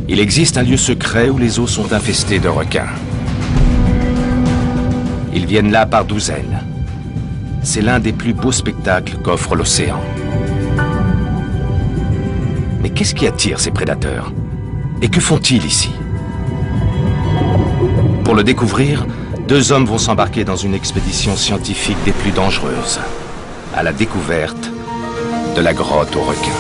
Il existe un lieu secret où les eaux sont infestées de requins. Ils viennent là par douzaines. C'est l'un des plus beaux spectacles qu'offre l'océan. Mais qu'est-ce qui attire ces prédateurs? Et que font-ils ici? Pour le découvrir, deux hommes vont s'embarquer dans une expédition scientifique des plus dangereuses, à la découverte de la grotte aux requins.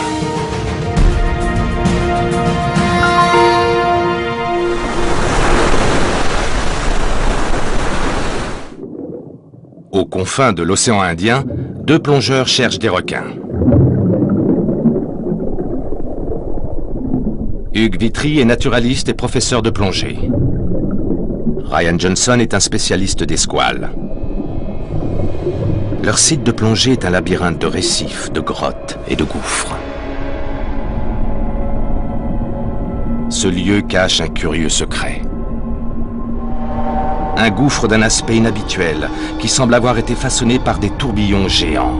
Aux confins de l'océan Indien, deux plongeurs cherchent des requins. Hugues Vitry est naturaliste et professeur de plongée. Ryan Johnson est un spécialiste des squales. Leur site de plongée est un labyrinthe de récifs, de grottes et de gouffres. Ce lieu cache un curieux secret. Un gouffre d'un aspect inhabituel qui semble avoir été façonné par des tourbillons géants.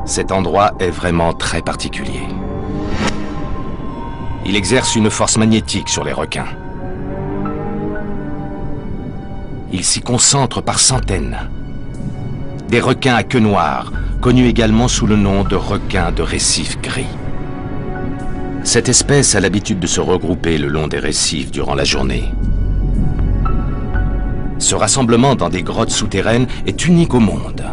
Cet endroit est vraiment très particulier. Il exerce une force magnétique sur les requins. Ils s'y concentrent par centaines. Des requins à queue noire, connus également sous le nom de requins de récifs gris. Cette espèce a l'habitude de se regrouper le long des récifs durant la journée. Ce rassemblement dans des grottes souterraines est unique au monde.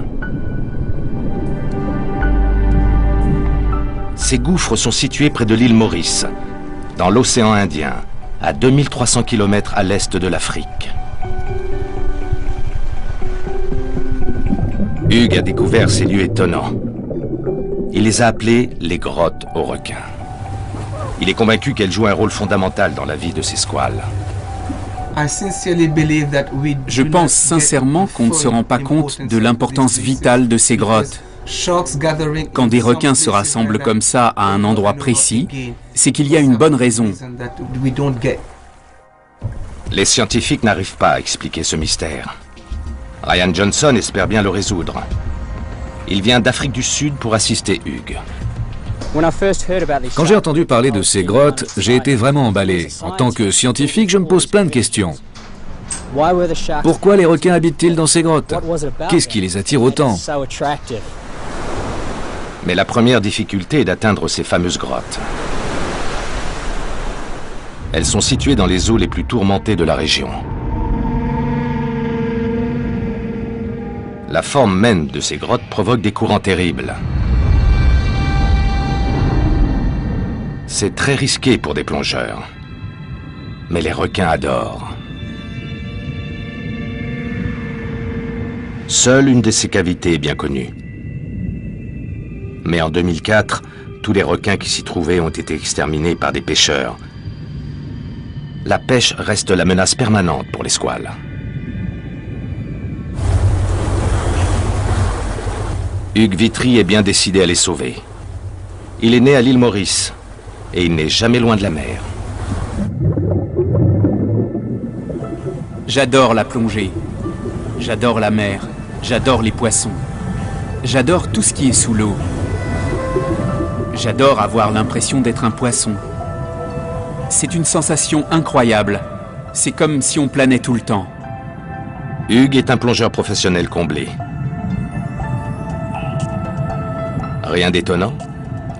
Ces gouffres sont situés près de l'île Maurice, dans l'océan Indien, à 2300 km à l'est de l'Afrique. Hugues a découvert ces lieux étonnants. Il les a appelés les grottes aux requins. Il est convaincu qu'elles jouent un rôle fondamental dans la vie de ces squales. Je pense sincèrement qu'on ne se rend pas compte de l'importance vitale de ces grottes. Quand des requins se rassemblent comme ça à un endroit précis, c'est qu'il y a une bonne raison. Les scientifiques n'arrivent pas à expliquer ce mystère. Ryan Johnson espère bien le résoudre. Il vient d'Afrique du Sud pour assister Hugues. Quand j'ai entendu parler de ces grottes, j'ai été vraiment emballé. En tant que scientifique, je me pose plein de questions. Pourquoi les requins habitent-ils dans ces grottes? Qu'est-ce qui les attire autant? Mais la première difficulté est d'atteindre ces fameuses grottes. Elles sont situées dans les eaux les plus tourmentées de la région. La forme même de ces grottes provoque des courants terribles. C'est très risqué pour des plongeurs. Mais les requins adorent. Seule une de ces cavités est bien connue. Mais en 2004, tous les requins qui s'y trouvaient ont été exterminés par des pêcheurs. La pêche reste la menace permanente pour les squales. Hugues Vitry est bien décidé à les sauver. Il est né à l'île Maurice et il n'est jamais loin de la mer. J'adore la plongée. J'adore la mer. J'adore les poissons. J'adore tout ce qui est sous l'eau. J'adore avoir l'impression d'être un poisson. C'est une sensation incroyable. C'est comme si on planait tout le temps. Hugues est un plongeur professionnel comblé. Rien d'étonnant.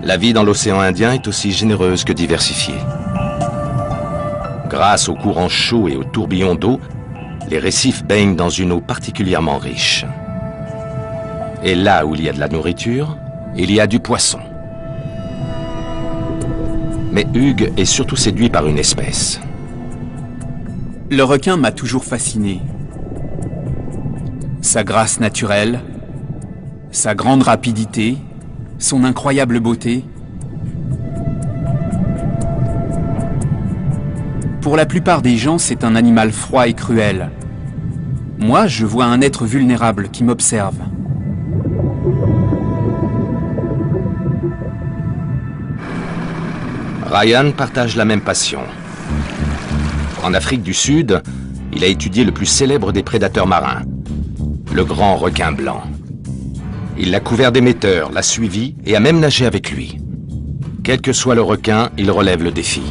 La vie dans l'océan Indien est aussi généreuse que diversifiée. Grâce aux courants chauds et aux tourbillons d'eau, les récifs baignent dans une eau particulièrement riche. Et là où il y a de la nourriture, il y a du poisson. Mais Hugues est surtout séduit par une espèce. Le requin m'a toujours fasciné. Sa grâce naturelle, sa grande rapidité, son incroyable beauté. Pour la plupart des gens, c'est un animal froid et cruel. Moi, je vois un être vulnérable qui m'observe. Ryan partage la même passion. En Afrique du Sud, il a étudié le plus célèbre des prédateurs marins, le grand requin blanc. Il l'a couvert d'émetteurs, l'a suivi et a même nagé avec lui. Quel que soit le requin, il relève le défi.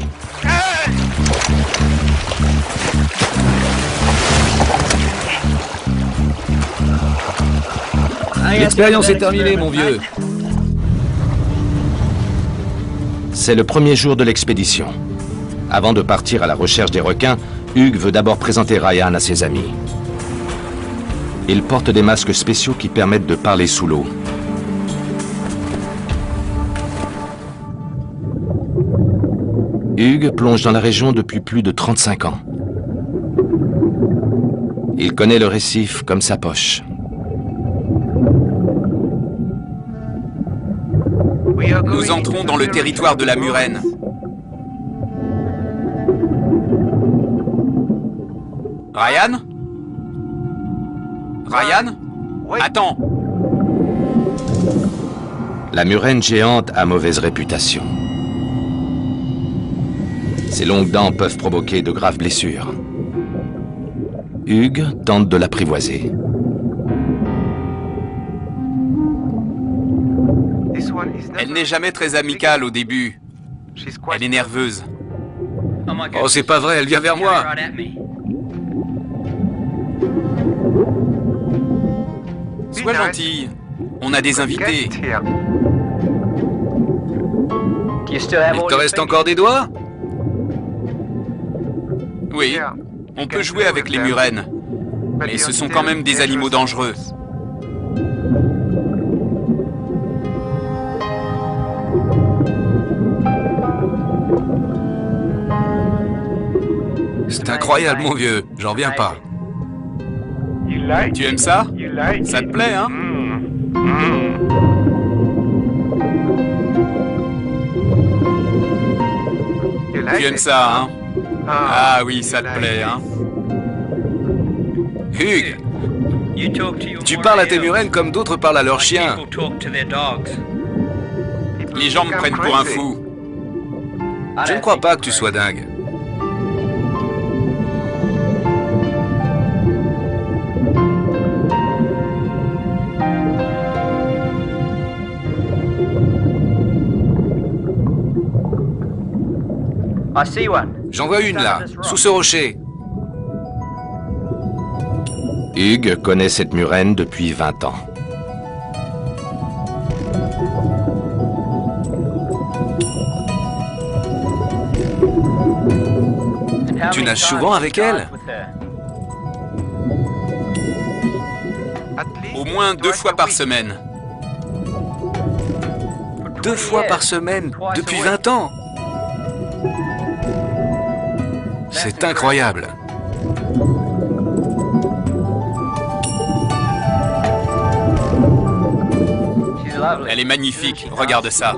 L'expérience est terminée, mon vieux. C'est le premier jour de l'expédition. Avant de partir à la recherche des requins, Hugues veut d'abord présenter Ryan à ses amis. Ils portent des masques spéciaux qui permettent de parler sous l'eau. Hugues plonge dans la région depuis plus de 35 ans. Il connaît le récif comme sa poche. Nous entrons dans le territoire de la Murène. Ryan? Ryan? Attends! La murène géante a mauvaise réputation. Ses longues dents peuvent provoquer de graves blessures. Hugues tente de l'apprivoiser. Elle n'est jamais très amicale au début. Elle est nerveuse. Oh, c'est pas vrai, elle vient vers moi. Sois gentille. On a des invités. Il te reste encore des doigts? Oui, on peut jouer avec les murènes. Mais ce sont quand même des animaux dangereux. C'est incroyable, mon vieux. J'en reviens pas. Tu aimes ça? Ça te plaît, hein? Tu aimes ça, hein? Ah oui, ça te plaît, hein? Hugues, tu parles à tes murènes comme d'autres parlent à leurs chiens. Les gens me prennent pour un fou. Je ne crois pas que tu sois dingue. J'en vois une là, sous ce rocher. Hugues connaît cette murène depuis 20 ans. Tu nages souvent avec elle? Au moins 2 fois par semaine. 2 fois par semaine, depuis 20 ans? C'est incroyable. Elle est magnifique, regarde ça.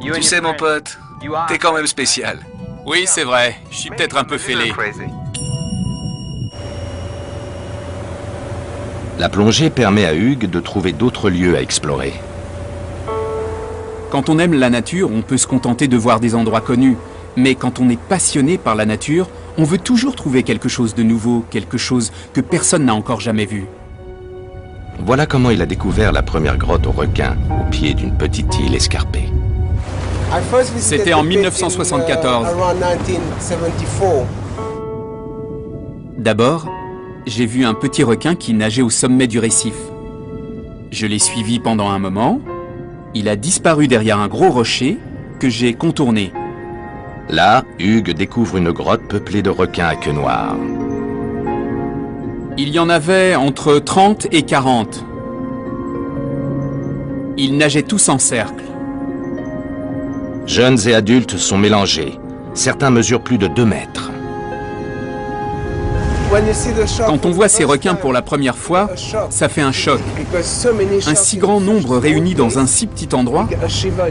Tu sais, mon pote, t'es quand même spécial. Oui, c'est vrai, je suis peut-être un peu fêlé. La plongée permet à Hugues de trouver d'autres lieux à explorer. Quand on aime la nature, on peut se contenter de voir des endroits connus. Mais quand on est passionné par la nature, on veut toujours trouver quelque chose de nouveau, quelque chose que personne n'a encore jamais vu. Voilà comment il a découvert la première grotte aux requins, au pied d'une petite île escarpée. C'était en 1974. D'abord, j'ai vu un petit requin qui nageait au sommet du récif. Je l'ai suivi pendant un moment. Il a disparu derrière un gros rocher que j'ai contourné. Là, Hugues découvre une grotte peuplée de requins à queue noire. Il y en avait entre 30 et 40. Ils nageaient tous en cercle. Jeunes et adultes sont mélangés. Certains mesurent plus de 2 mètres. Quand on voit ces requins pour la première fois, ça fait un choc. Un si grand nombre réunis dans un si petit endroit,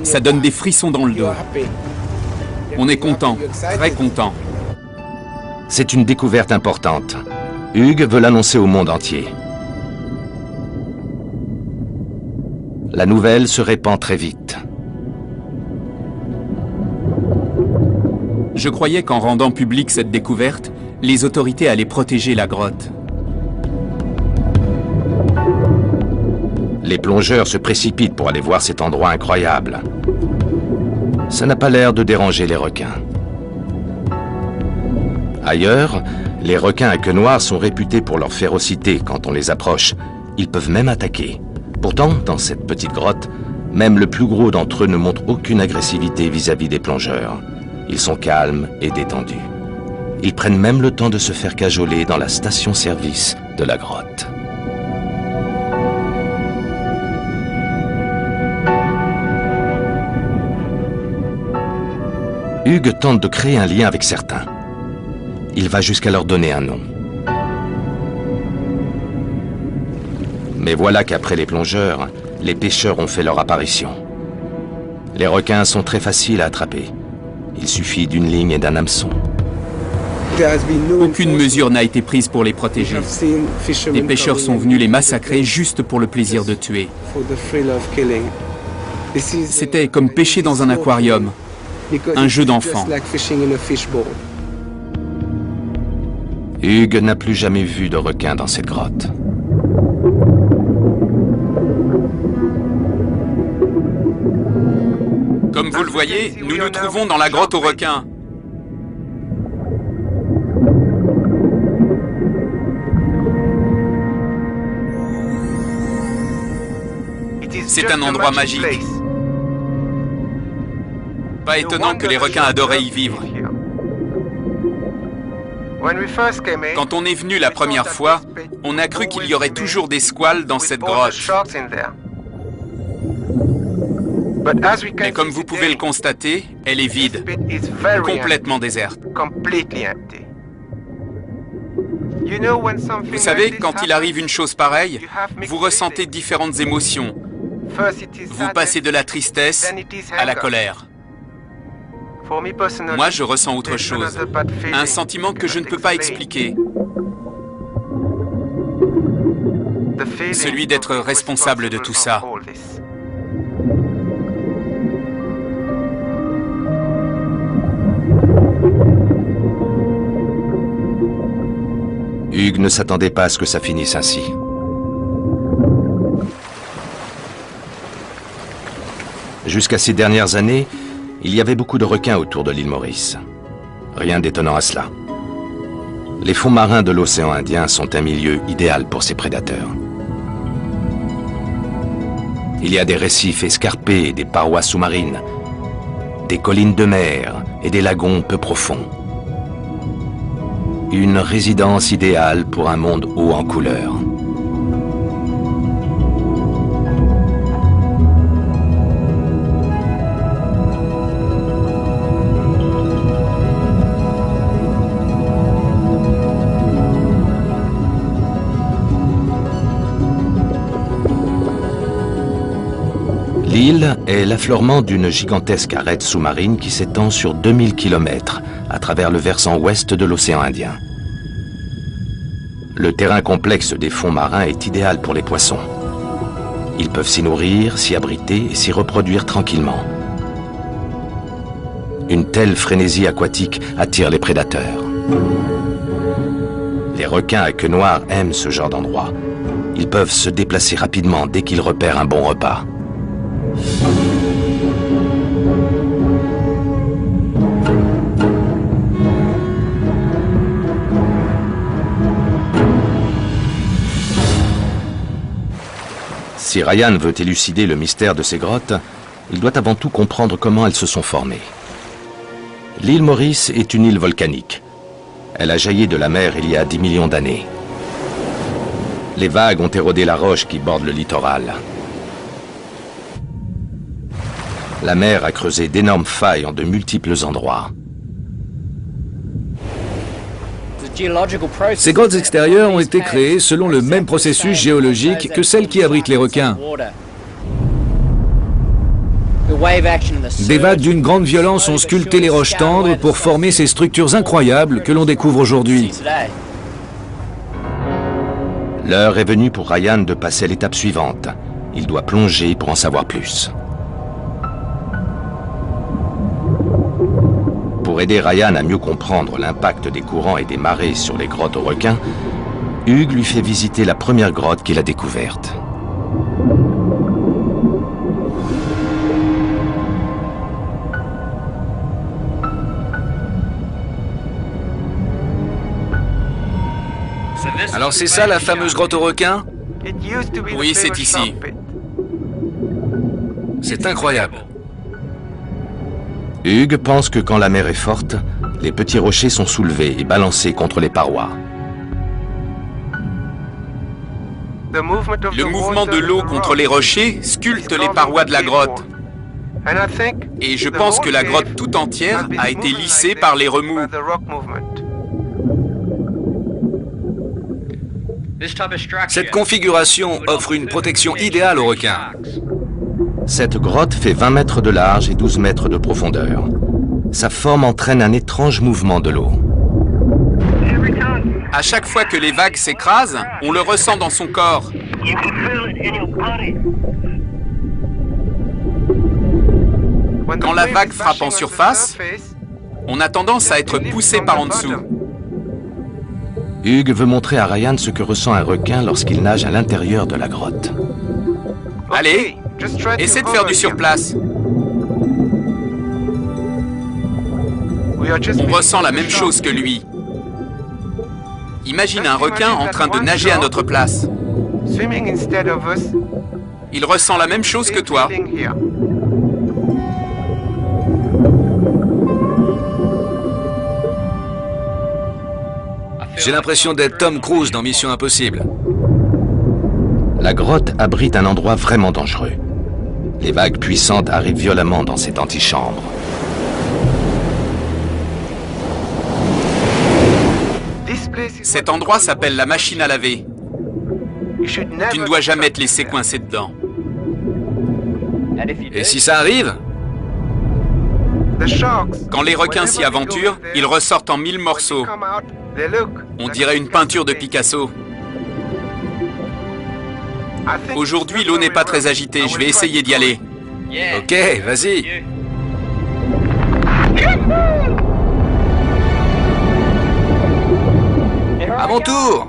ça donne des frissons dans le dos. On est content, très content. C'est une découverte importante. Hugues veut l'annoncer au monde entier. La nouvelle se répand très vite. Je croyais qu'en rendant publique cette découverte, les autorités allaient protéger la grotte. Les plongeurs se précipitent pour aller voir cet endroit incroyable. Ça n'a pas l'air de déranger les requins. Ailleurs, les requins à queue noire sont réputés pour leur férocité quand on les approche. Ils peuvent même attaquer. Pourtant, dans cette petite grotte, même le plus gros d'entre eux ne montre aucune agressivité vis-à-vis des plongeurs. Ils sont calmes et détendus. Ils prennent même le temps de se faire cajoler dans la station-service de la grotte. Hugues tente de créer un lien avec certains. Il va jusqu'à leur donner un nom. Mais voilà qu'après les plongeurs, les pêcheurs ont fait leur apparition. Les requins sont très faciles à attraper. Il suffit d'une ligne et d'un hameçon. Aucune mesure n'a été prise pour les protéger. Les pêcheurs sont venus les massacrer juste pour le plaisir de tuer. C'était comme pêcher dans un aquarium, un jeu d'enfant. Hugues n'a plus jamais vu de requin dans cette grotte. Comme vous le voyez, nous nous trouvons dans la grotte aux requins. C'est un endroit magique. Pas étonnant que les requins adoraient y vivre. Quand on est venu la première fois, on a cru qu'il y aurait toujours des squales dans cette grotte. Mais comme vous pouvez le constater, elle est vide, complètement déserte. Vous savez, quand il arrive une chose pareille, vous ressentez différentes émotions. Vous passez de la tristesse à la colère. Moi, je ressens autre chose, un sentiment que je ne peux pas expliquer. Celui d'être responsable de tout ça. Hugues ne s'attendait pas à ce que ça finisse ainsi. Jusqu'à ces dernières années, il y avait beaucoup de requins autour de l'île Maurice. Rien d'étonnant à cela. Les fonds marins de l'océan Indien sont un milieu idéal pour ces prédateurs. Il y a des récifs escarpés et des parois sous-marines, des collines de mer et des lagons peu profonds. Une résidence idéale pour un monde haut en couleurs. L'île est l'affleurement d'une gigantesque arête sous-marine qui s'étend sur 2000 km à travers le versant ouest de l'océan Indien. Le terrain complexe des fonds marins est idéal pour les poissons. Ils peuvent s'y nourrir, s'y abriter et s'y reproduire tranquillement. Une telle frénésie aquatique attire les prédateurs. Les requins à queue noire aiment ce genre d'endroit. Ils peuvent se déplacer rapidement dès qu'ils repèrent un bon repas. Si Ryan veut élucider le mystère de ces grottes, il doit avant tout comprendre comment elles se sont formées. L'île Maurice est une île volcanique. Elle a jailli de la mer il y a 10 millions d'années. Les vagues ont érodé la roche qui borde le littoral. La mer a creusé d'énormes failles en de multiples endroits. Ces grottes extérieures ont été créées selon le même processus géologique que celles qui abritent les requins. Des vagues d'une grande violence ont sculpté les roches tendres pour former ces structures incroyables que l'on découvre aujourd'hui. L'heure est venue pour Ryan de passer à l'étape suivante. Il doit plonger pour en savoir plus. Pour aider Ryan à mieux comprendre l'impact des courants et des marées sur les grottes aux requins, Hugues lui fait visiter la première grotte qu'il a découverte. Alors c'est ça la fameuse grotte aux requins? Oui, c'est ici. C'est incroyable. Hugues pense que quand la mer est forte, les petits rochers sont soulevés et balancés contre les parois. Le mouvement de l'eau contre les rochers sculpte les parois de la grotte. Et je pense que la grotte tout entière a été lissée par les remous. Cette configuration offre une protection idéale aux requins. Cette grotte fait 20 mètres de large et 12 mètres de profondeur. Sa forme entraîne un étrange mouvement de l'eau. À chaque fois que les vagues s'écrasent, on le ressent dans son corps. Quand la vague frappe en surface, on a tendance à être poussé par en dessous. Hugues veut montrer à Ryan ce que ressent un requin lorsqu'il nage à l'intérieur de la grotte. Allez, essaie de faire du surplace. On ressent la même chose que lui. Imagine un requin en train de nager à notre place. Il ressent la même chose que toi. J'ai l'impression d'être Tom Cruise dans Mission Impossible. La grotte abrite un endroit vraiment dangereux. Les vagues puissantes arrivent violemment dans cette antichambre. Cet endroit s'appelle la machine à laver. Tu ne dois jamais te laisser coincer dedans. Et si ça arrive? Quand les requins s'y aventurent, ils ressortent en 1000 morceaux. On dirait une peinture de Picasso. Aujourd'hui, l'eau n'est pas très agitée. Je vais essayer d'y aller. Ok, vas-y. À mon tour.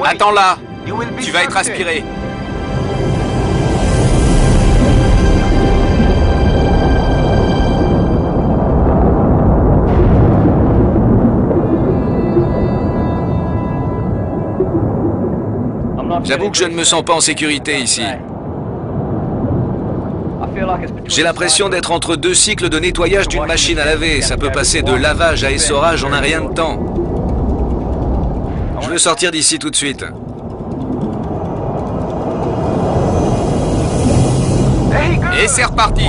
Attends là. Tu vas être aspiré. J'avoue que je ne me sens pas en sécurité ici. J'ai l'impression d'être entre deux cycles de nettoyage d'une machine à laver. Ça peut passer de lavage à essorage en un rien de temps. Je veux sortir d'ici tout de suite. Et c'est reparti.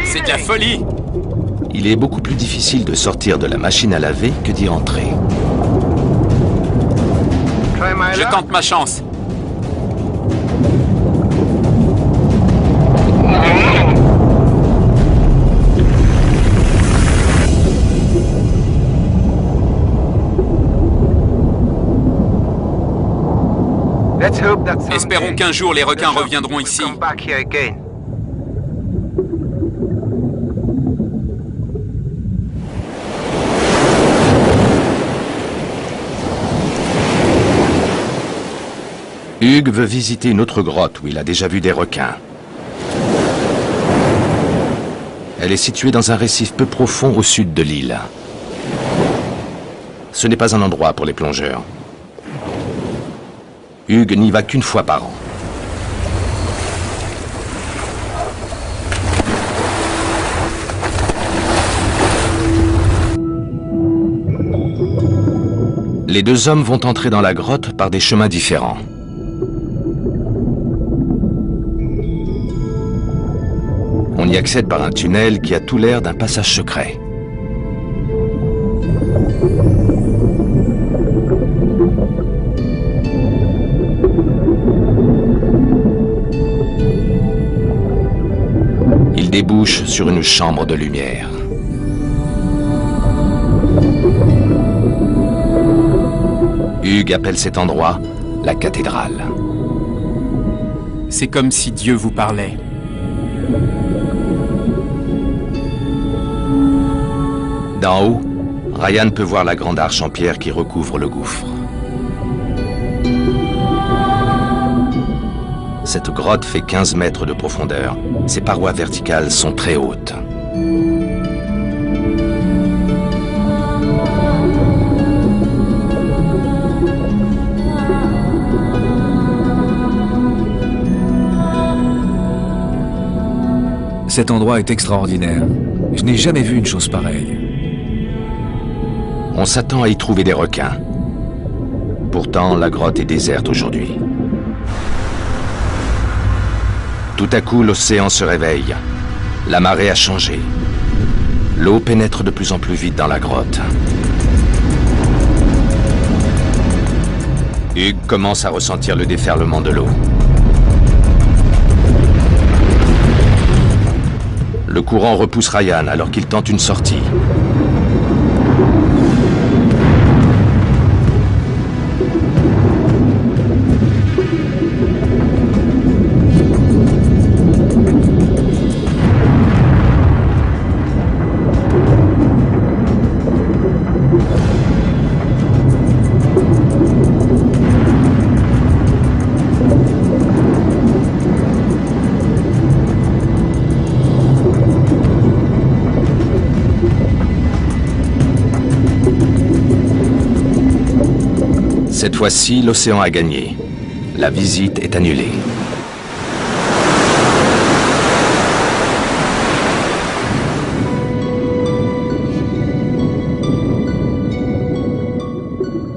C'est de la folie. Il est beaucoup plus difficile de sortir de la machine à laver que d'y entrer. Je tente ma chance. Espérons qu'un jour les requins reviendront ici. Hugues veut visiter une autre grotte où il a déjà vu des requins. Elle est située dans un récif peu profond au sud de l'île. Ce n'est pas un endroit pour les plongeurs. Hugues n'y va qu'une fois par an. Les deux hommes vont entrer dans la grotte par des chemins différents. On y accède par un tunnel qui a tout l'air d'un passage secret. Il débouche sur une chambre de lumière. Hugues appelle cet endroit la cathédrale. C'est comme si Dieu vous parlait. D'en haut, Ryan peut voir la grande arche en pierre qui recouvre le gouffre. Cette grotte fait 15 mètres de profondeur. Ses parois verticales sont très hautes. Cet endroit est extraordinaire. Je n'ai jamais vu une chose pareille. On s'attend à y trouver des requins. Pourtant, la grotte est déserte aujourd'hui. Tout à coup, l'océan se réveille. La marée a changé. L'eau pénètre de plus en plus vite dans la grotte. Hugues commence à ressentir le déferlement de l'eau. Le courant repousse Ryan alors qu'il tente une sortie. Cette fois-ci, l'océan a gagné. La visite est annulée.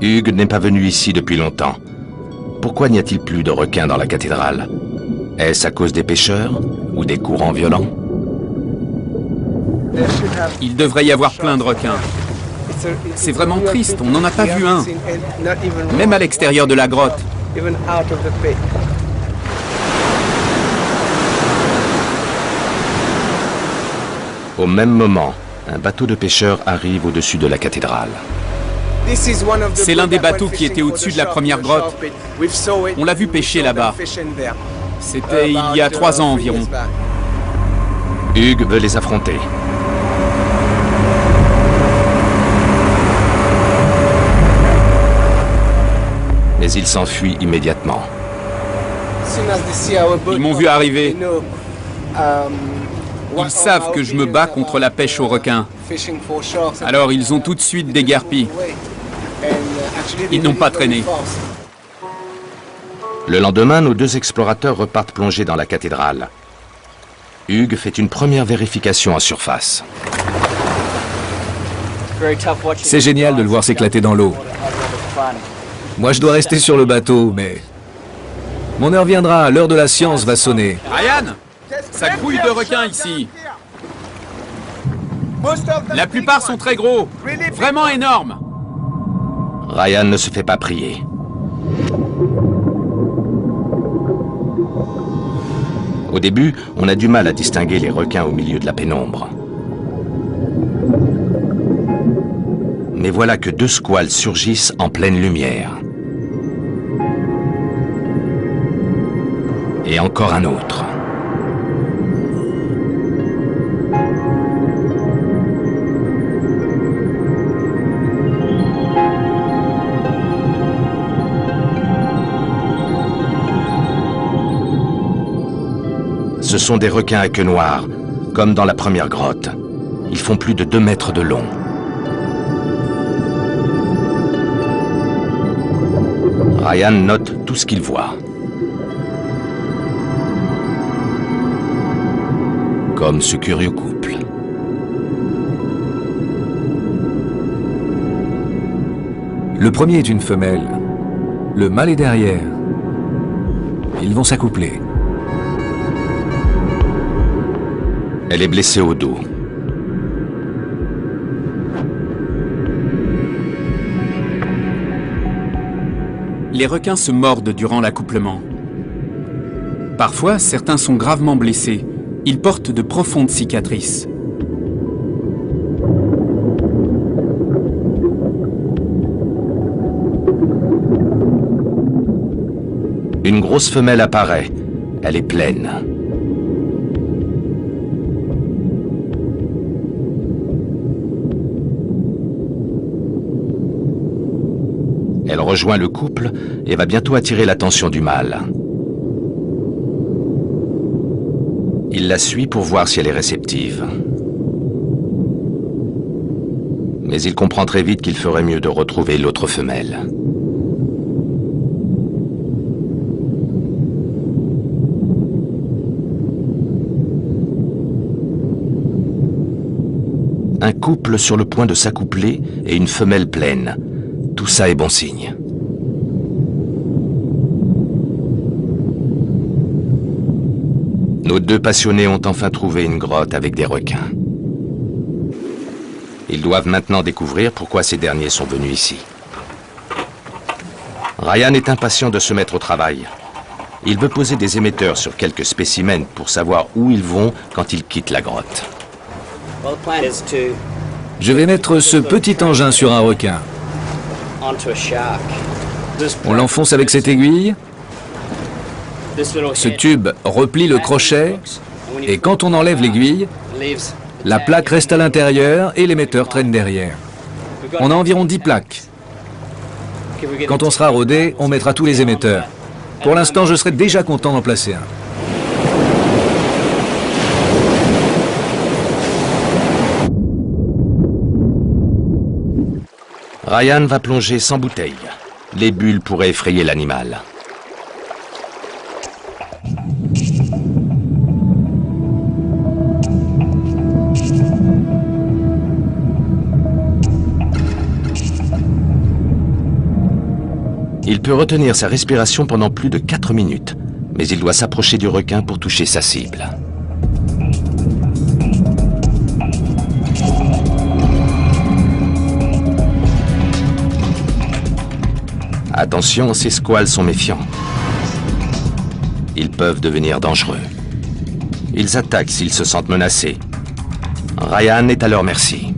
Hugues n'est pas venu ici depuis longtemps. Pourquoi n'y a-t-il plus de requins dans la cathédrale? Est-ce à cause des pêcheurs ou des courants violents? Il devrait y avoir plein de requins. C'est vraiment triste, on n'en a pas vu un. Même à l'extérieur de la grotte. Au même moment, un bateau de pêcheurs arrive au-dessus de la cathédrale. C'est l'un des bateaux qui était au-dessus de la première grotte. On l'a vu pêcher là-bas. C'était il y a 3 ans environ. Hugues veut les affronter. Mais il s'enfuit immédiatement. Ils m'ont vu arriver. Ils savent que je me bats contre la pêche aux requins. Alors ils ont tout de suite déguerpi. Ils n'ont pas traîné. Le lendemain, nos 2 explorateurs repartent plonger dans la cathédrale. Hugues fait une première vérification en surface. C'est génial de le voir s'éclater dans l'eau. Moi, je dois rester sur le bateau, mais... Mon heure viendra, l'heure de la science va sonner. Ryan, ça grouille de requins ici. La plupart sont très gros, vraiment énormes. Ryan ne se fait pas prier. Au début, on a du mal à distinguer les requins au milieu de la pénombre. Mais voilà que 2 squales surgissent en pleine lumière. Et encore un autre. Ce sont des requins à queue noire, comme dans la première grotte. Ils font plus de 2 mètres de long. Ryan note tout ce qu'il voit. Comme ce curieux couple. Le premier est une femelle. Le mâle est derrière. Ils vont s'accoupler. Elle est blessée au dos. Les requins se mordent durant l'accouplement. Parfois, certains sont gravement blessés. Ils portent de profondes cicatrices. Une grosse femelle apparaît. Elle est pleine. Elle rejoint le couple et va bientôt attirer l'attention du mâle. Il la suit pour voir si elle est réceptive. Mais il comprend très vite qu'il ferait mieux de retrouver l'autre femelle. couple sur le point de s'accoupler et une femelle pleine. Tout ça est bon signe. Nos deux passionnés ont enfin trouvé une grotte avec des requins. Ils doivent maintenant découvrir pourquoi ces derniers sont venus ici. Ryan est impatient de se mettre au travail. Il veut poser des émetteurs sur quelques spécimens pour savoir où ils vont quand ils quittent la grotte. Je vais mettre ce petit engin sur un requin. On l'enfonce avec cette aiguille. Ce tube replie le crochet et quand on enlève l'aiguille, la plaque reste à l'intérieur et l'émetteur traîne derrière. On a environ 10 plaques. Quand on sera rodé, on mettra tous les émetteurs. Pour l'instant, je serai déjà content d'en placer un. Ryan va plonger sans bouteille. Les bulles pourraient effrayer l'animal. Il peut retenir sa respiration pendant plus de 4 minutes, mais il doit s'approcher du requin pour toucher sa cible. Attention, ces squales sont méfiants. Ils peuvent devenir dangereux. Ils attaquent s'ils se sentent menacés. Ryan est à leur merci.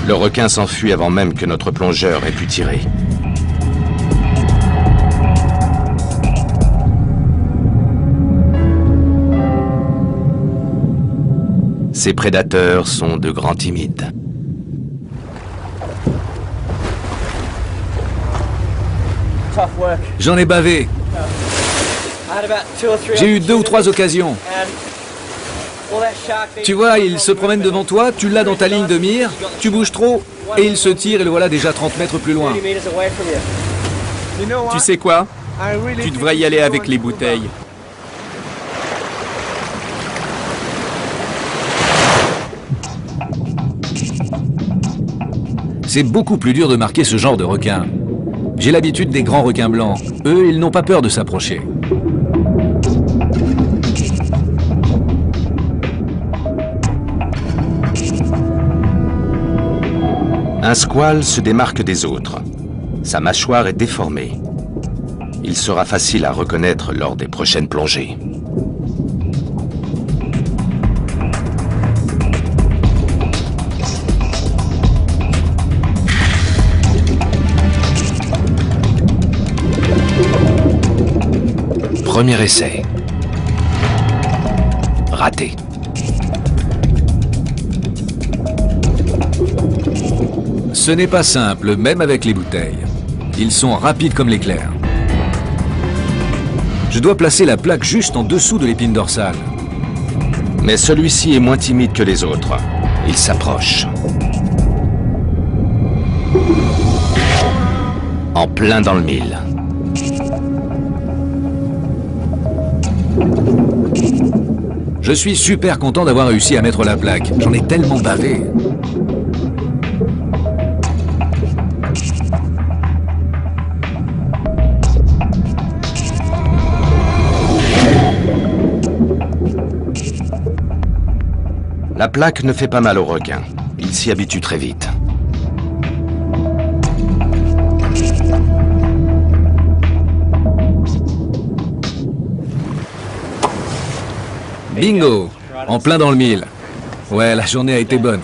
Le requin s'enfuit avant même que notre plongeur ait pu tirer. Ces prédateurs sont de grands timides. J'en ai bavé. J'ai eu 2 ou 3 occasions. Tu vois, il se promène devant toi, tu l'as dans ta ligne de mire, tu bouges trop, et il se tire et le voilà déjà 30 mètres plus loin. Tu sais quoi? Tu devrais y aller avec les bouteilles. C'est beaucoup plus dur de marquer ce genre de requin. J'ai l'habitude des grands requins blancs. Eux, ils n'ont pas peur de s'approcher. Un squale se démarque des autres. Sa mâchoire est déformée. Il sera facile à reconnaître lors des prochaines plongées. Premier essai. Raté. Ce n'est pas simple, même avec les bouteilles. Ils sont rapides comme l'éclair. Je dois placer la plaque juste en dessous de l'épine dorsale. Mais celui-ci est moins timide que les autres. Il s'approche. En plein dans le mille. Je suis super content d'avoir réussi à mettre la plaque. J'en ai tellement bavé. La plaque ne fait pas mal au requin. Il s'y habitue très vite. Bingo! En plein dans le mille. Ouais, la journée a été bonne.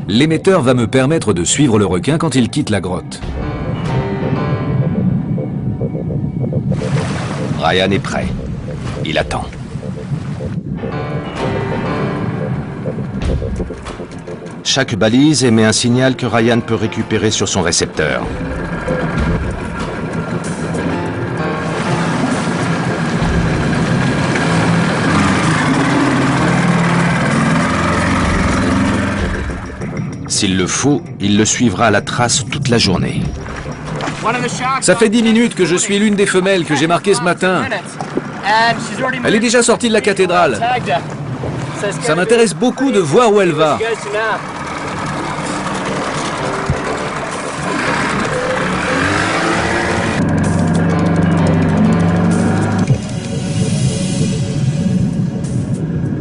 L'émetteur va me permettre de suivre le requin quand il quitte la grotte. Ryan est prêt. Il attend. Chaque balise émet un signal que Ryan peut récupérer sur son récepteur. S'il le faut, il le suivra à la trace toute la journée. Ça fait 10 minutes que je suis l'une des femelles que j'ai marquées ce matin. Elle est déjà sortie de la cathédrale. Ça m'intéresse beaucoup de voir où elle va.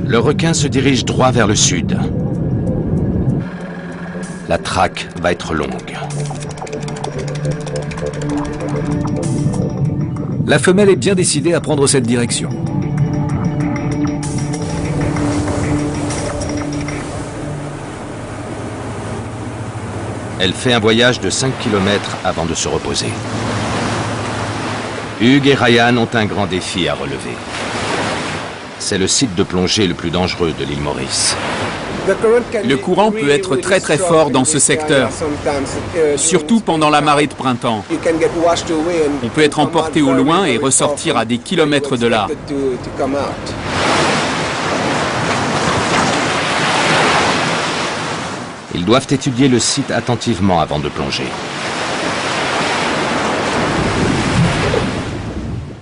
Le requin se dirige droit vers le sud. La traque va être longue. La femelle est bien décidée à prendre cette direction. Elle fait un voyage de 5 km avant de se reposer. Hugh et Ryan ont un grand défi à relever. C'est le site de plongée le plus dangereux de l'île Maurice. Le courant peut être très très fort dans ce secteur, surtout pendant la marée de printemps. On peut être emporté au loin et ressortir à des kilomètres de là. Ils doivent étudier le site attentivement avant de plonger.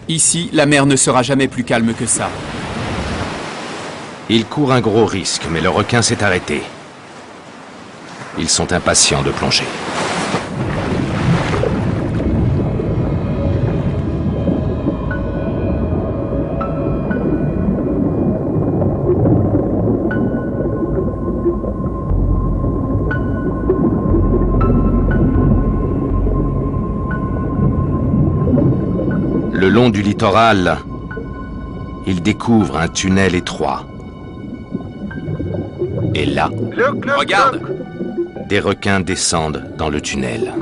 Ici, la mer ne sera jamais plus calme que ça. Ils courent un gros risque, mais le requin s'est arrêté. Ils sont impatients de plonger. Le long du littoral, ils découvrent un tunnel étroit. Et là, Regarde! des requins descendent dans le tunnel.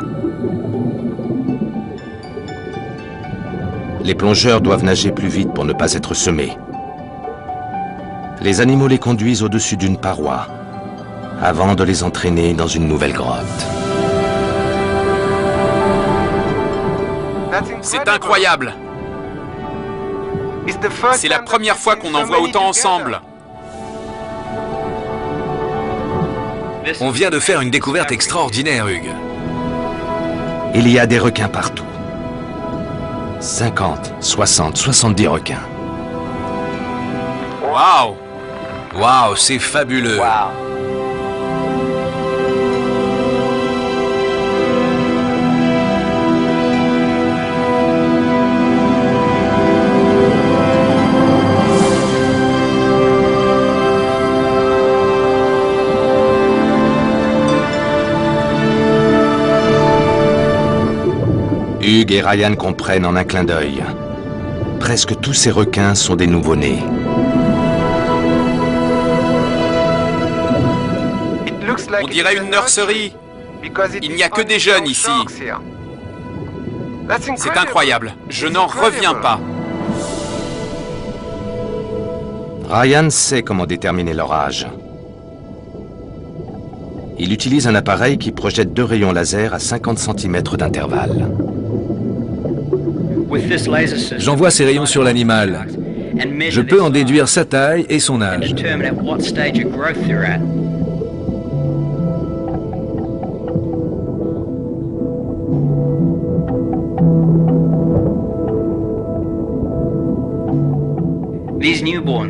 Les plongeurs doivent nager plus vite pour ne pas être semés. Les animaux les conduisent au-dessus d'une paroi avant de les entraîner dans une nouvelle grotte. C'est incroyable! C'est la première fois qu'on en voit autant ensemble. On vient de faire une découverte extraordinaire, Hugh. Il y a des requins partout. 50, 60, 70 requins. Waouh! Waouh, c'est fabuleux. Hugh et Ryan comprennent en un clin d'œil. Presque tous ces requins sont des nouveau-nés. On dirait une nurserie. Il n'y a que des jeunes ici. C'est incroyable. Je n'en reviens pas. Ryan sait comment déterminer leur âge. Il utilise un appareil qui projette 2 rayons laser à 50 cm d'intervalle. J'envoie ces rayons sur l'animal. Je peux en déduire sa taille et son âge.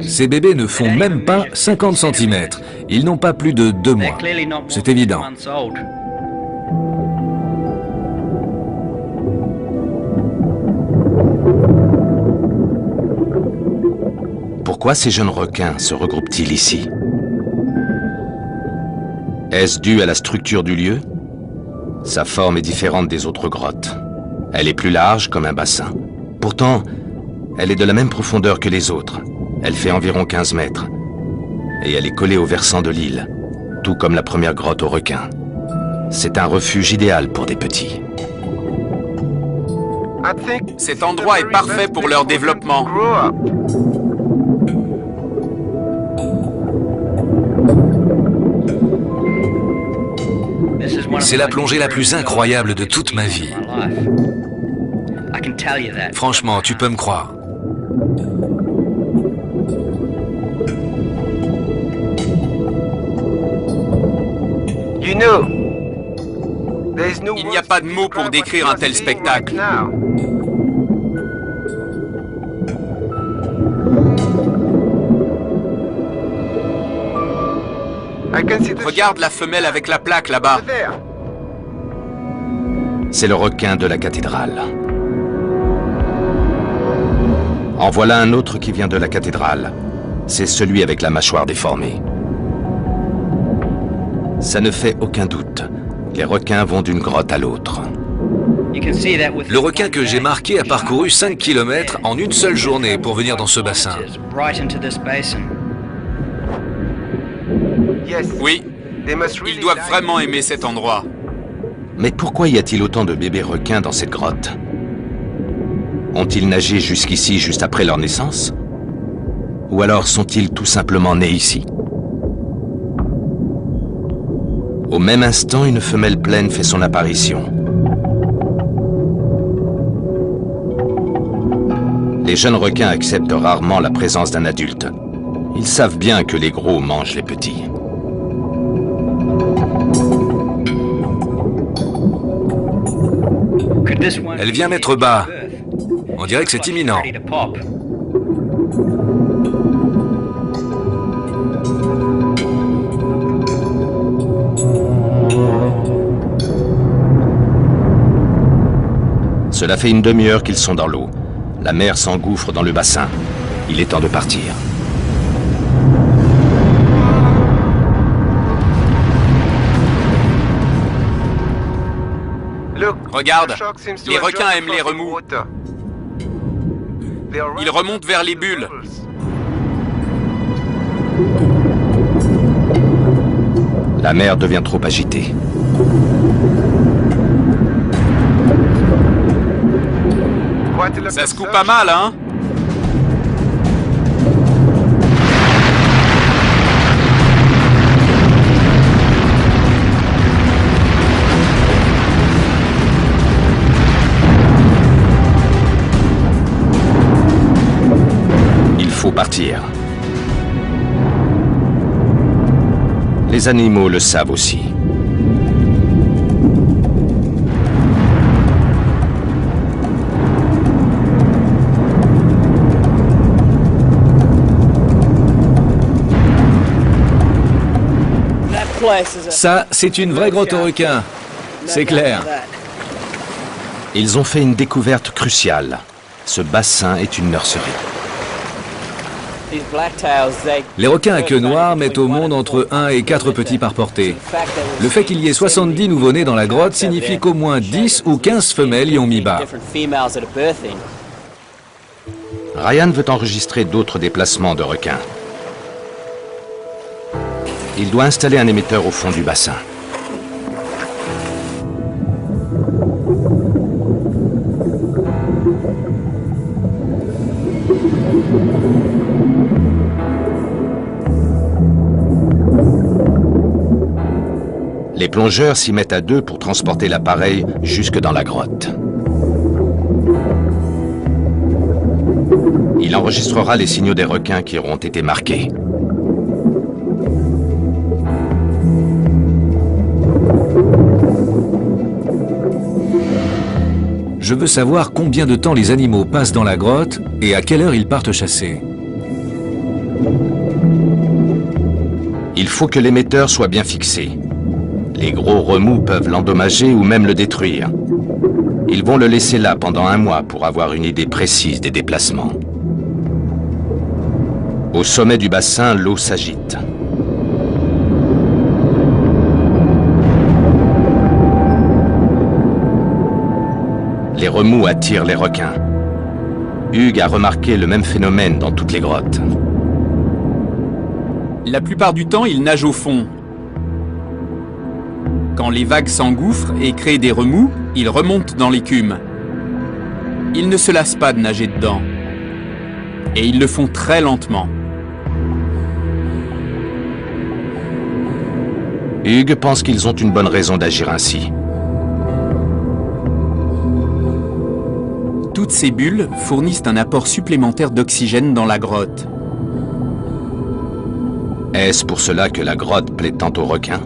Ces bébés ne font même pas 50 cm. Ils n'ont pas plus de 2 mois. C'est évident. Pourquoi ces jeunes requins se regroupent-ils ici? Est-ce dû à la structure du lieu? Sa forme est différente des autres grottes. Elle est plus large, comme un bassin. Pourtant, elle est de la même profondeur que les autres. Elle fait environ 15 mètres. Et elle est collée au versant de l'île, tout comme la première grotte aux requins. C'est un refuge idéal pour des petits. Cet endroit est parfait pour leur développement. C'est la plongée la plus incroyable de toute ma vie. Franchement, tu peux me croire. Il n'y a pas de mots pour décrire un tel spectacle. Regarde la femelle avec la plaque là-bas. C'est le requin de la cathédrale. En voilà un autre qui vient de la cathédrale. C'est celui avec la mâchoire déformée. Ça ne fait aucun doute. Les requins vont d'une grotte à l'autre. Le requin que j'ai marqué a parcouru 5 km en une seule journée pour venir dans ce bassin. Oui, ils doivent vraiment aimer cet endroit. Mais pourquoi y a-t-il autant de bébés requins dans cette grotte? Ont-ils nagé jusqu'ici juste après leur naissance? Ou alors sont-ils tout simplement nés ici? Au même instant, une femelle pleine fait son apparition. Les jeunes requins acceptent rarement la présence d'un adulte. Ils savent bien que les gros mangent les petits. Elle vient mettre bas. On dirait que c'est imminent. Cela fait une demi-heure qu'ils sont dans l'eau. La mer s'engouffre dans le bassin. Il est temps de partir. Regarde, les requins aiment les remous. Ils remontent vers les bulles. La mer devient trop agitée. Ça se coupe pas mal, hein? Il faut partir. Les animaux le savent aussi. Ça, c'est une vraie grotte aux requins. C'est clair. Ils ont fait une découverte cruciale. Ce bassin est une nurserie. Les requins à queue noire mettent au monde entre 1 et 4 petits par portée. Le fait qu'il y ait 70 nouveau-nés dans la grotte signifie qu'au moins 10 ou 15 femelles y ont mis bas. Ryan veut enregistrer d'autres déplacements de requins. Il doit installer un émetteur au fond du bassin. Les plongeurs s'y mettent à deux pour transporter l'appareil jusque dans la grotte. Il enregistrera les signaux des requins qui auront été marqués. Je veux savoir combien de temps les animaux passent dans la grotte et à quelle heure ils partent chasser. Il faut que l'émetteur soit bien fixé. Les gros remous peuvent l'endommager ou même le détruire. Ils vont le laisser là pendant 1 mois pour avoir une idée précise des déplacements. Au sommet du bassin, l'eau s'agite. Les remous attirent les requins. Hugues a remarqué le même phénomène dans toutes les grottes. La plupart du temps, ils nagent au fond. Quand les vagues s'engouffrent et créent des remous, ils remontent dans l'écume. Ils ne se lassent pas de nager dedans. Et ils le font très lentement. Hugues pense qu'ils ont une bonne raison d'agir ainsi. Toutes ces bulles fournissent un apport supplémentaire d'oxygène dans la grotte. Est-ce pour cela que la grotte plaît tant aux requins?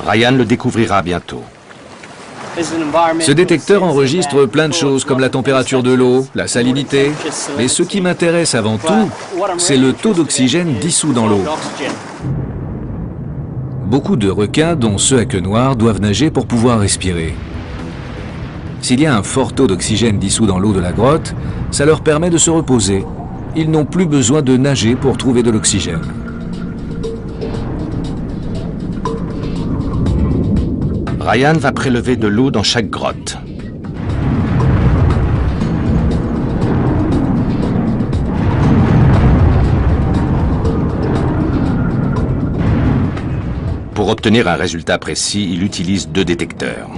Ryan le découvrira bientôt. Ce détecteur enregistre plein de choses comme la température de l'eau, la salinité, mais ce qui m'intéresse avant tout, c'est le taux d'oxygène dissous dans l'eau. Beaucoup de requins, dont ceux à queue noire, doivent nager pour pouvoir respirer. S'il y a un fort taux d'oxygène dissous dans l'eau de la grotte, ça leur permet de se reposer. Ils n'ont plus besoin de nager pour trouver de l'oxygène. Ryan va prélever de l'eau dans chaque grotte. Pour obtenir un résultat précis, il utilise 2 détecteurs.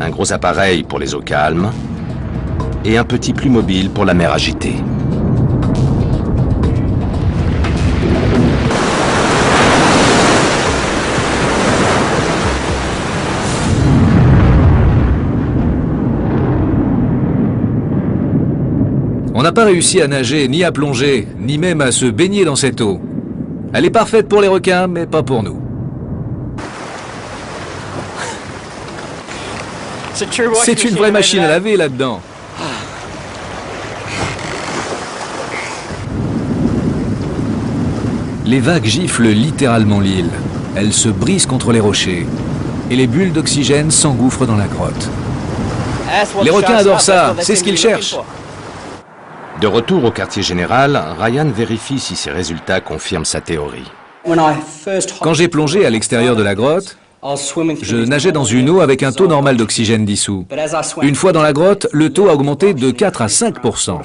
Un gros appareil pour les eaux calmes et un petit plus mobile pour la mer agitée. On n'a pas réussi à nager, ni à plonger, ni même à se baigner dans cette eau. Elle est parfaite pour les requins, mais pas pour nous. C'est une vraie machine à laver là-dedans. Les vagues giflent littéralement l'île. Elles se brisent contre les rochers. Et les bulles d'oxygène s'engouffrent dans la grotte. Les requins adorent ça, c'est ce qu'ils cherchent. De retour au quartier général, Ryan vérifie si ses résultats confirment sa théorie. Quand j'ai plongé à l'extérieur de la grotte, je nageais dans une eau avec un taux normal d'oxygène dissous. Une fois dans la grotte, le taux a augmenté de 4 à 5%.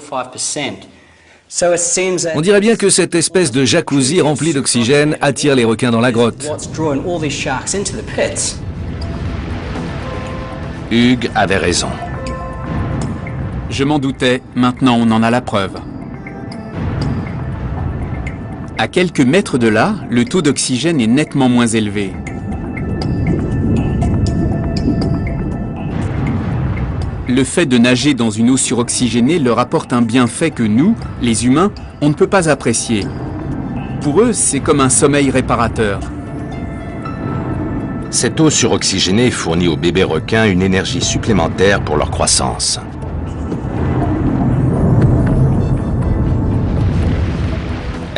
On dirait bien que cette espèce de jacuzzi rempli d'oxygène attire les requins dans la grotte. Hugues avait raison. Je m'en doutais, maintenant on en a la preuve. À quelques mètres de là, le taux d'oxygène est nettement moins élevé. Le fait de nager dans une eau suroxygénée leur apporte un bienfait que nous, les humains, on ne peut pas apprécier. Pour eux, c'est comme un sommeil réparateur. Cette eau suroxygénée fournit aux bébés requins une énergie supplémentaire pour leur croissance.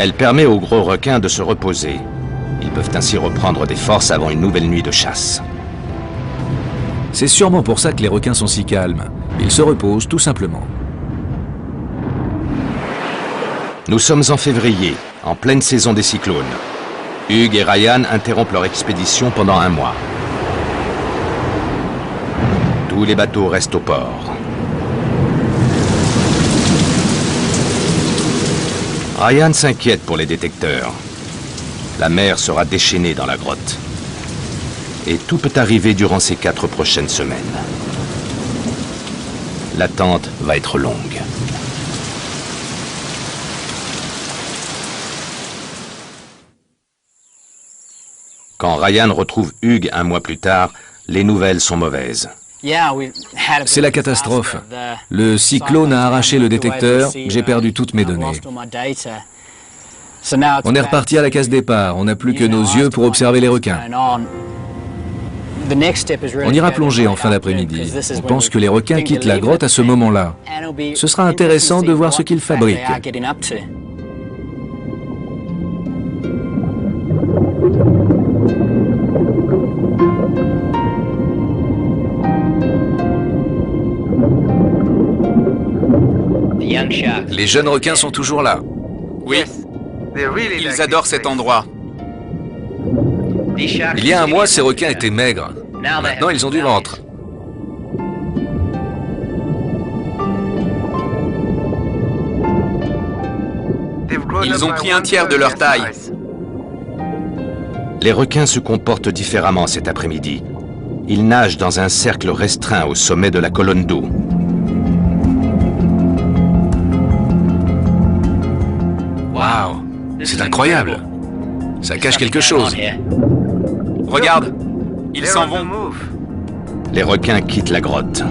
Elle permet aux gros requins de se reposer. Ils peuvent ainsi reprendre des forces avant une nouvelle nuit de chasse. C'est sûrement pour ça que les requins sont si calmes. Ils se reposent tout simplement. Nous sommes en février, en pleine saison des cyclones. Hugues et Ryan interrompent leur expédition pendant 1 mois. Tous les bateaux restent au port. Ryan s'inquiète pour les détecteurs. La mer sera déchaînée dans la grotte. Et tout peut arriver durant ces 4 prochaines semaines. L'attente va être longue. Quand Ryan retrouve Hugues 1 mois plus tard, les nouvelles sont mauvaises. C'est la catastrophe. Le cyclone a arraché le détecteur, j'ai perdu toutes mes données. On est reparti à la case départ, on n'a plus que nos yeux pour observer les requins. On ira plonger en fin d'après-midi. On pense que les requins quittent la grotte à ce moment-là. Ce sera intéressant de voir ce qu'ils fabriquent. Les jeunes requins sont toujours là. Oui, ils adorent cet endroit. Il y a 1 mois, ces requins étaient maigres. Maintenant, ils ont du ventre. Ils ont pris 1/3 de leur taille. Les requins se comportent différemment cet après-midi. Ils nagent dans un cercle restreint au sommet de la colonne d'eau. Waouh, c'est incroyable. Ça cache quelque chose. Regarde, ils s'en vont. Les requins quittent la grotte.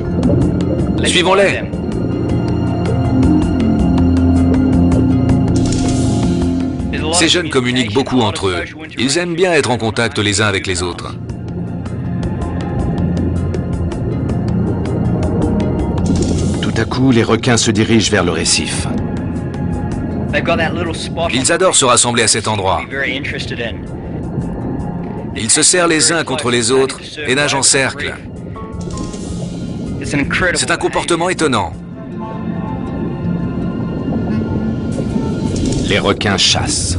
Suivons-les. Ces jeunes communiquent beaucoup entre eux. Ils aiment bien être en contact les uns avec les autres. à coup, les requins se dirigent vers le récif. Ils adorent se rassembler à cet endroit. Ils se serrent les uns contre les autres et nagent en cercle. C'est un comportement étonnant. Les requins chassent.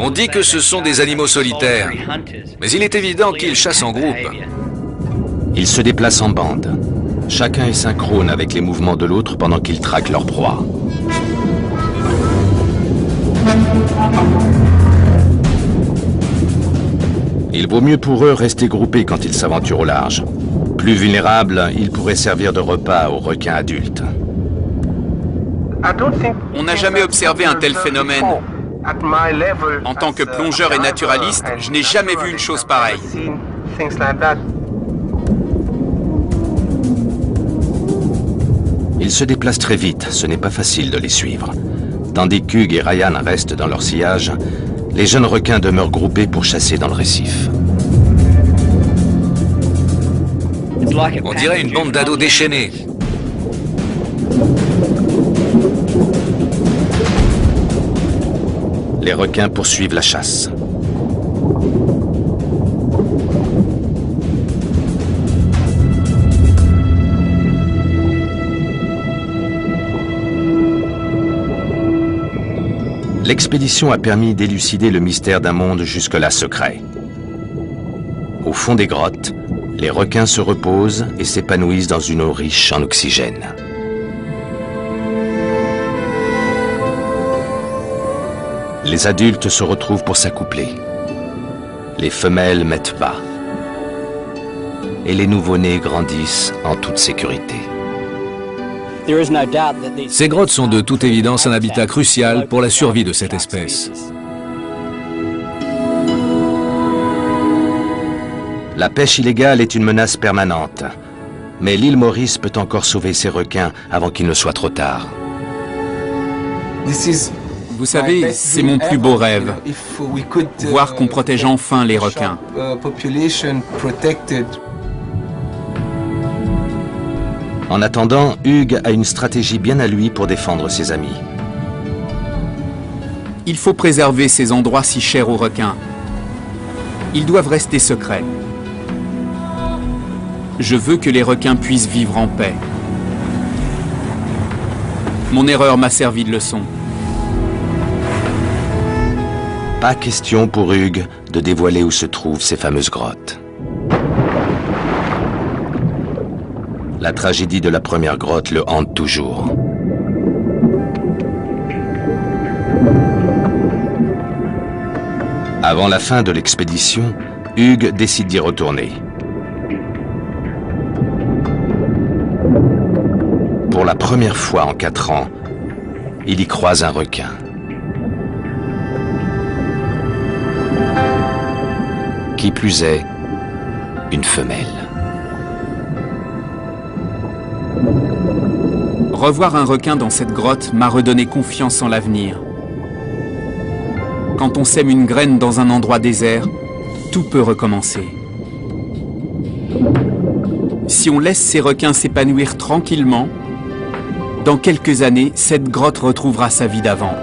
On dit que ce sont des animaux solitaires, mais il est évident qu'ils chassent en groupe. Ils se déplacent en bande. Chacun est synchrone avec les mouvements de l'autre pendant qu'ils traquent leur proie. Il vaut mieux pour eux rester groupés quand ils s'aventurent au large. Plus vulnérables, ils pourraient servir de repas aux requins adultes. On n'a jamais observé un tel phénomène. En tant que plongeur et naturaliste, je n'ai jamais vu une chose pareille. Ils se déplacent très vite, ce n'est pas facile de les suivre. Tandis qu'Hugh et Ryan restent dans leur sillage, les jeunes requins demeurent groupés pour chasser dans le récif. On dirait une bande d'ados déchaînés. Les requins poursuivent la chasse. L'expédition a permis d'élucider le mystère d'un monde jusque-là secret. Au fond des grottes, les requins se reposent et s'épanouissent dans une eau riche en oxygène. Les adultes se retrouvent pour s'accoupler. Les femelles mettent bas. Et les nouveau-nés grandissent en toute sécurité. Ces grottes sont de toute évidence un habitat crucial pour la survie de cette espèce. La pêche illégale est une menace permanente. Mais l'île Maurice peut encore sauver ces requins avant qu'il ne soit trop tard. Vous savez, c'est mon plus beau rêve. Voir qu'on protège enfin les requins. En attendant, Hugh a une stratégie bien à lui pour défendre ses amis. Il faut préserver ces endroits si chers aux requins. Ils doivent rester secrets. Je veux que les requins puissent vivre en paix. Mon erreur m'a servi de leçon. Pas question pour Hugh de dévoiler où se trouvent ces fameuses grottes. La tragédie de la première grotte le hante toujours. Avant la fin de l'expédition, Hugh décide d'y retourner. Pour la première fois en 4 ans, il y croise un requin. Qui plus est, une femelle. Revoir un requin dans cette grotte m'a redonné confiance en l'avenir. Quand on sème une graine dans un endroit désert, tout peut recommencer. Si on laisse ces requins s'épanouir tranquillement, dans quelques années, cette grotte retrouvera sa vie d'avant.